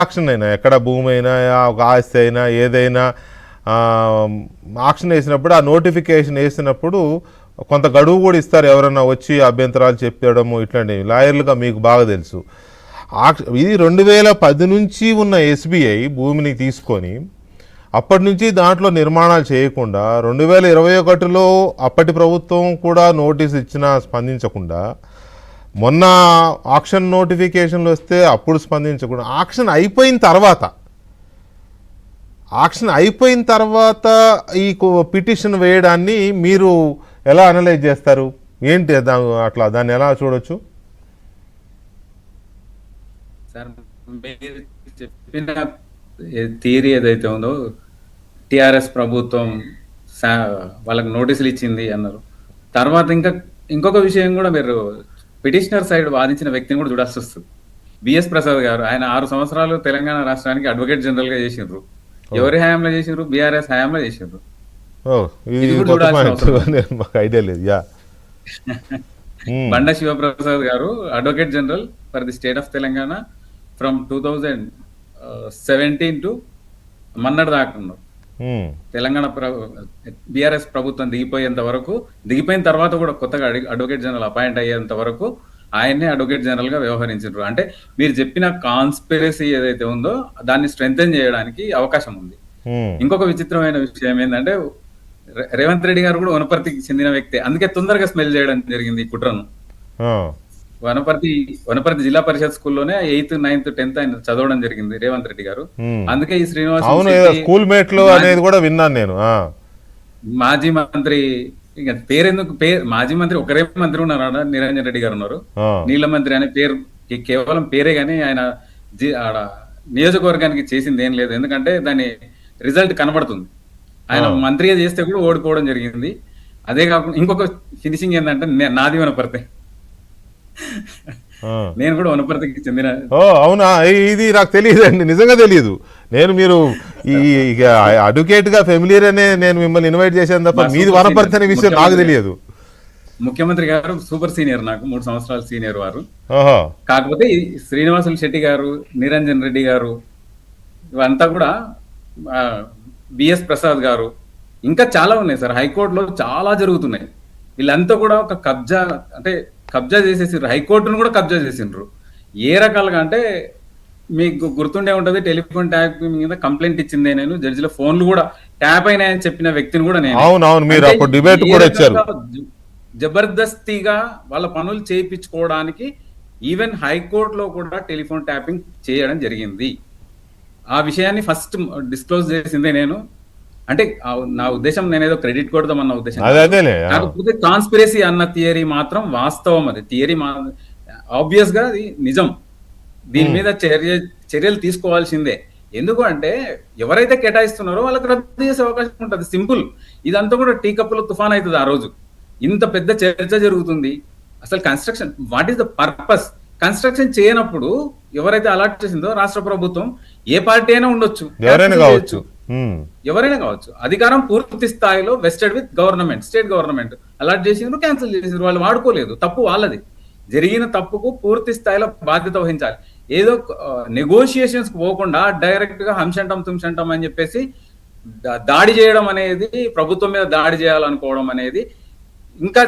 Auction అయినా ఎక్కడ భూమి అయినా ఒక ఆస్తి అయినా ఏదైనా ఆక్షన్ వేసినప్పుడు ఆ నోటిఫికేషన్ వేసినప్పుడు కొంత గడువు కూడా ఇస్తారు, ఎవరన్నా వచ్చి అభ్యంతరాలు చెప్పడము ఇట్లాంటివి. లాయర్లుగా మీకు బాగా తెలుసు. ఇది 2010 నుంచి ఉన్న ఎస్బీఐ భూమిని తీసుకొని అప్పటి నుంచి దాంట్లో నిర్మాణాలు చేయకుండా 2021లో అప్పటి ప్రభుత్వం కూడా నోటీస్ ఇచ్చినా స్పందించకుండా, మొన్న ఆక్షన్ నోటిఫికేషన్లు వస్తే అప్పుడు స్పందించకుండా, ఆక్షన్ అయిపోయిన తర్వాత ఈ పిటిషన్ వేయడాన్ని మీరు ఎలా అనలైజ్ చేస్తారు? ఏంటి అట్లా దాన్ని ఎలా చూడొచ్చు? సార్, మీరు చెప్పిన థియరీ ఏదైతే ఉందో, టిఆర్ఎస్ ప్రభుత్వం వాళ్ళకి నోటీసులు ఇచ్చింది అన్నారు. తర్వాత ఇంకొక విషయం కూడా మీరు పిటిషనర్ సైడ్ వాదించిన వ్యక్తిని కూడా చూడాల్సి వస్తుంది. బిఎస్ ప్రసాద్ గారు, ఆయన 6 సంవత్సరాలు తెలంగాణ రాష్ట్రానికి అడ్వకేట్ జనరల్ గా చేసిండ్రు. ఎవరి హయాంలో చేసిండ్రు? బీఆర్ఎస్ హయాంలో చేసిండ్రు. బండ శివప్రసాద్ గారు advocate general for the state of Telangana from 2017 to మన్నటి దాకా ఉన్నారు. తెలంగాణ బీఆర్ఎస్ ప్రభుత్వం దిగిపోయిన తర్వాత కూడా కొత్తగా అడ్వకేట్ జనరల్ అపాయింట్ అయ్యేంత వరకు ఆయన్నే అడ్వకేట్ జనరల్ గా వ్యవహరించారు. అంటే మీరు చెప్పిన కాన్స్పిరసీ ఏదైతే ఉందో దాన్ని స్ట్రెంథెన్ చేయడానికి అవకాశం ఉంది. ఇంకొక విచిత్రమైన విషయం ఏంటంటే, రేవంత్ రెడ్డి గారు కూడా వనపర్తికి చెందిన వ్యక్తి, అందుకే తొందరగా స్మెల్ చేయడం జరిగింది ఈ కుట్రను. వనపర్తి జిల్లా పరిషత్ స్కూల్లోనే 8th, 9th, 10th ఆయన చదవడం జరిగింది రేవంత్ రెడ్డి గారు. అందుకే ఈ శ్రీనివాస్ మాజీ మంత్రి, మాజీ మంత్రి ఒకరే మంత్రి ఉన్నారు, నిరంజన్ రెడ్డి గారు ఉన్నారు. నీళ్ల మంత్రి అనే పేరు కేవలం పేరే గానీ ఆయన నియోజకవర్గానికి చేసింది ఏం లేదు. ఎందుకంటే దాని రిజల్ట్ కనబడుతుంది. ఆయన మంత్రిగా చేస్తే కూడా ఓడిపోవడం జరిగింది. అదే కాకుండా ఇంకొక ఫినిషింగ్ ఏంటంటే, నాది వనపర్తి, నేను కూడా వనపర్తికి చెందిన. అవునా? ఇది నాకు తెలియదండి, నిజంగా తెలియదు. మీరు ఈ అడ్వకేట్ గా ఫెమిలియర్ అనే నేను మిమ్మల్ని ఇన్వైట్ చేశాను తప్ప మీది వనపర్తి అనే విషయం నాకు తెలియదు. ముఖ్యమంత్రి గారు సూపర్ సీనియర్, నాకు 3 సంవత్సరాల సీనియర్ వారు. కాకపోతే శ్రీనివాసులు శెట్టి గారు, నిరంజన్ రెడ్డి గారు, ఇవంతా కూడా బిఎస్ ప్రసాద్ గారు, ఇంకా చాలా ఉన్నాయి సార్. హైకోర్టులో చాలా జరుగుతున్నాయి. వీళ్ళంతా కూడా ఒక కబ్జా చేసేసిండ్రు, హైకోర్టును కూడా కబ్జా చేసిండ్రు. ఏ రకాలుగా అంటే, మీకు గుర్తుండే ఉంటది, టెలిఫోన్ ట్యాప్ మీద కంప్లైంట్ ఇచ్చిందే నేను, జడ్జిల ఫోన్లు కూడా ట్యాప్ అయినాయని చెప్పిన వ్యక్తిని కూడా నేను. జబర్దస్తిగా వాళ్ళ పనులు చేయించుకోవడానికి ఈవెన్ హైకోర్టులో కూడా టెలిఫోన్ ట్యాపింగ్ చేయడం జరిగింది. ఆ విషయాన్ని ఫస్ట్ డిస్క్లోజ్ చేసిందే నేను. అంటే నా ఉద్దేశం, నేనేదో క్రెడిట్ కొడదామన్న ఉద్దేశం కాకపోతే, కాన్స్పిరసీ అన్న థియరీ మాత్రం వాస్తవం. అది థియరీ ఆబ్వియస్ గా అది నిజం. దీని మీద చర్యలు తీసుకోవాల్సిందే. ఎందుకు అంటే, ఎవరైతే కేటాయిస్తున్నారో వాళ్ళకి రద్దు చేసే అవకాశం ఉంటుంది. సింపుల్. ఇదంతా కూడా టీ కప్పులో తుఫాన్ అవుతుంది. ఆ రోజు ఇంత పెద్ద చర్చ జరుగుతుంది. అసలు construction, what is the purpose? Construction చేయనప్పుడు ఎవరైతే అలాట్ చేసిందో రాష్ట్ర ప్రభుత్వం, ఏ పార్టీ అయినా ఉండొచ్చు, ఎవరైనా కావచ్చు, అధికారం పూర్తి స్థాయిలో vested with government, state government allot చేసిండ్రు, క్యాన్సిల్ చేసిండ్రు. వాళ్ళు వాడుకోలేదు, తప్పు వాళ్ళది. జరిగిన తప్పుకు పూర్తి స్థాయిలో బాధ్యత వహించాలి. ఏదో నెగోషియేషన్స్ పోకుండా డైరెక్ట్ గా హంశంటం తుంశంటం అని చెప్పేసి దాడి చేయడం అనేది, ప్రభుత్వం మీద దాడి చేయాలనుకోవడం అనేది ఇంకా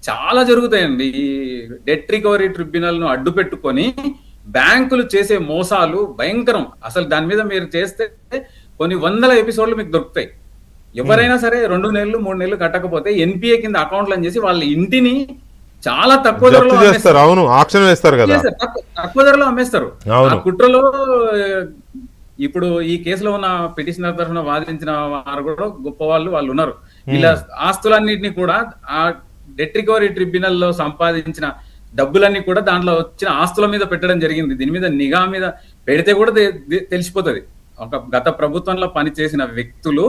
చాలా జరుగుతాయండి. ఈ డెట్ రికవరీ ట్రిబ్యునల్ ను అడ్డు పెట్టుకొని బ్యాంకులు చేసే మోసాలు భయంకరం. అసలు దాని మీద మీరు చేస్తే కొన్ని 100 ఎపిసోడ్లు మీకు దొరుకుతాయి. ఎవరైనా సరే 2 నెలలు 3 నెలలు కట్టకపోతే ఎన్పిఏ కింద అకౌంట్లు అని చేసి వాళ్ళ ఇంటిని చాలా తక్కువ ధరలో తక్కువ ధరలో అమ్మేస్తారు. ఆ కుట్రలో ఇప్పుడు ఈ కేసులో ఉన్న పిటిషనర్ తరఫున వాదించిన వారు కూడా గొప్ప వాళ్ళు ఉన్నారు. వీళ్ళ ఆస్తులన్నింటినీ కూడా ఆ డెట్ రికవరీ ట్రిబ్యునల్ లో సంపాదించిన డబ్బులన్నీ కూడా దాంట్లో వచ్చిన ఆస్తుల మీద పెట్టడం జరిగింది. దీని మీద నిఘా మీద పెడితే కూడా తెలిసిపోతుంది. ఒక గత ప్రభుత్వంలో పనిచేసిన వ్యక్తులు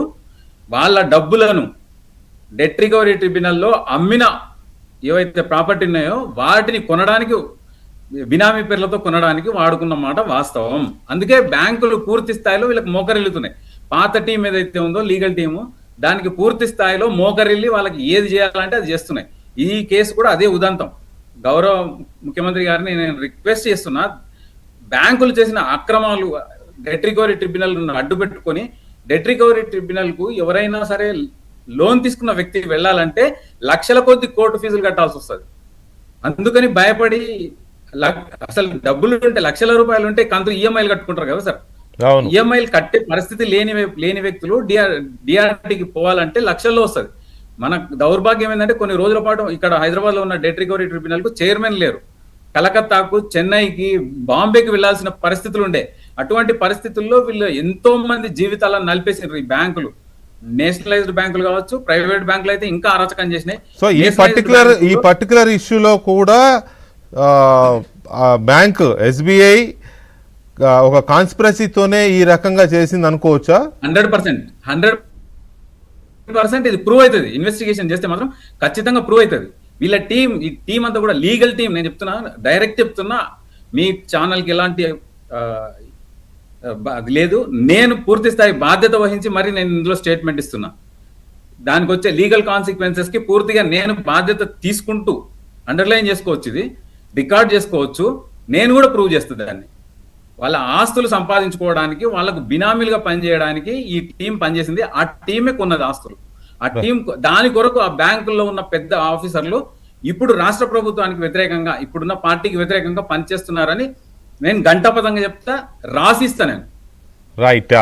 వాళ్ళ డబ్బులను డెట్ రికవరీ ట్రిబ్యునల్లో అమ్మిన ఏవైతే ప్రాపర్టీ ఉన్నాయో వాటిని కొనడానికి, బినామీ పేర్లతో కొనడానికి వాడుకున్న మాట వాస్తవం. అందుకే బ్యాంకులు పూర్తి స్థాయిలో వీళ్ళకి మోకరిల్లుతున్నాయి. పాత టీం ఏదైతే ఉందో లీగల్ టీము, దానికి పూర్తి స్థాయిలో మోకరిల్లి వాళ్ళకి ఏది చేయాలంటే అది చేస్తున్నాయి. ఈ కేసు కూడా అదే ఉదంతం. గౌరవ ముఖ్యమంత్రి గారిని నేను రిక్వెస్ట్ చేస్తున్నా, బ్యాంకులు చేసిన అక్రమాలు డెట్ రికవరీ ట్రిబ్యునల్ అడ్డు పెట్టుకొని డెట్ రికవరీ ట్రిబ్యునల్ కు ఎవరైనా సరే లోన్ తీసుకున్న వ్యక్తి వెళ్ళాలంటే లక్షల కొద్ది కోర్టు ఫీజులు కట్టాల్సి వస్తుంది. అందుకని భయపడి అసలు డబ్బులు ఉంటే లక్షల రూపాయలు ఉంటే కంతు ఈఎంఐలు కట్టుకుంటారు కదా సార్. ఈఎంఐలు కట్టే పరిస్థితి లేని వ్యక్తులు డిఆర్టీకి పోవాలంటే లక్షల్లో వస్తుంది. మన దౌర్భాగ్యం ఏంటంటే కొన్ని రోజుల పాటు ఇక్కడ హైదరాబాద్ లో ఉన్న డెట్ రికవరీ ట్రిబ్యునల్ కు చైర్మన్ లేరు. కలకత్తాకు, చెన్నైకి, బాంబేకి వెళ్లాల్సిన పరిస్థితులు ఉండే. అటువంటి పరిస్థితుల్లో వీళ్ళు ఎంతో మంది జీవితాలను నలిపేసారు. ఈ బ్యాంకులు, నేషనలైజ్డ్ బ్యాంకులు కావచ్చు, ప్రైవేట్ బ్యాంకులు అయితే ఇంకా అరాచకం చేసినాయి. సో ఈ పర్టికులర్ ఇష్యూలో కూడా బ్యాంక్ ఎస్బీఐ ఒక కాన్స్పిరసీతోనే ఈ రకంగా చేసింది అనుకోవచ్చా? 100% ఇది ప్రూవ్ అవుతుంది. ఇన్వెస్టిగేషన్ చేస్తే మాత్రం ఖచ్చితంగా ప్రూవ్ అవుతుంది. వీళ్ళ ఈ టీం అంతా కూడా లీగల్ టీం. నేను చెప్తున్నా, డైరెక్ట్ చెప్తున్నా, మీ ఛానల్కి ఎలాంటి లేదు. నేను పూర్తి స్థాయి బాధ్యత వహించి మరి నేను ఇందులో స్టేట్మెంట్ ఇస్తున్నా. దానికి వచ్చే లీగల్ కాన్సిక్వెన్సెస్ కి పూర్తిగా నేను బాధ్యత తీసుకుంటూ అండర్లైన్ చేసుకోవచ్చు, ఇది రికార్డ్ చేసుకోవచ్చు. నేను కూడా ప్రూవ్ చేస్తుంది దాన్ని. వాళ్ళ ఆస్తులు సంపాదించుకోవడానికి, వాళ్ళకు బినామీలుగా పనిచేయడానికి ఈ టీం పనిచేసింది. ఆ టీమే కొన్నది ఆస్తులు. ఆ టీం దాని కొరకు ఆ బ్యాంకుల్లో ఉన్న పెద్ద ఆఫీసర్లు ఇప్పుడు రాష్ట్ర ప్రభుత్వానికి వ్యతిరేకంగా, ఇప్పుడున్న పార్టీకి వ్యతిరేకంగా పనిచేస్తున్నారని నేను గంటాపదంగా చెప్తా, రాసిస్తా నేను. రైట్.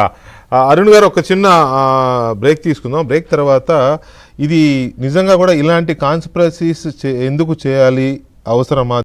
అరుణ్ గారు, ఒక చిన్న బ్రేక్ తీసుకుందాం. బ్రేక్ తర్వాత ఇది నిజంగా కూడా ఇలాంటి కాన్స్పిరసీస్ ఎందుకు చేయాలి, అవసరమా?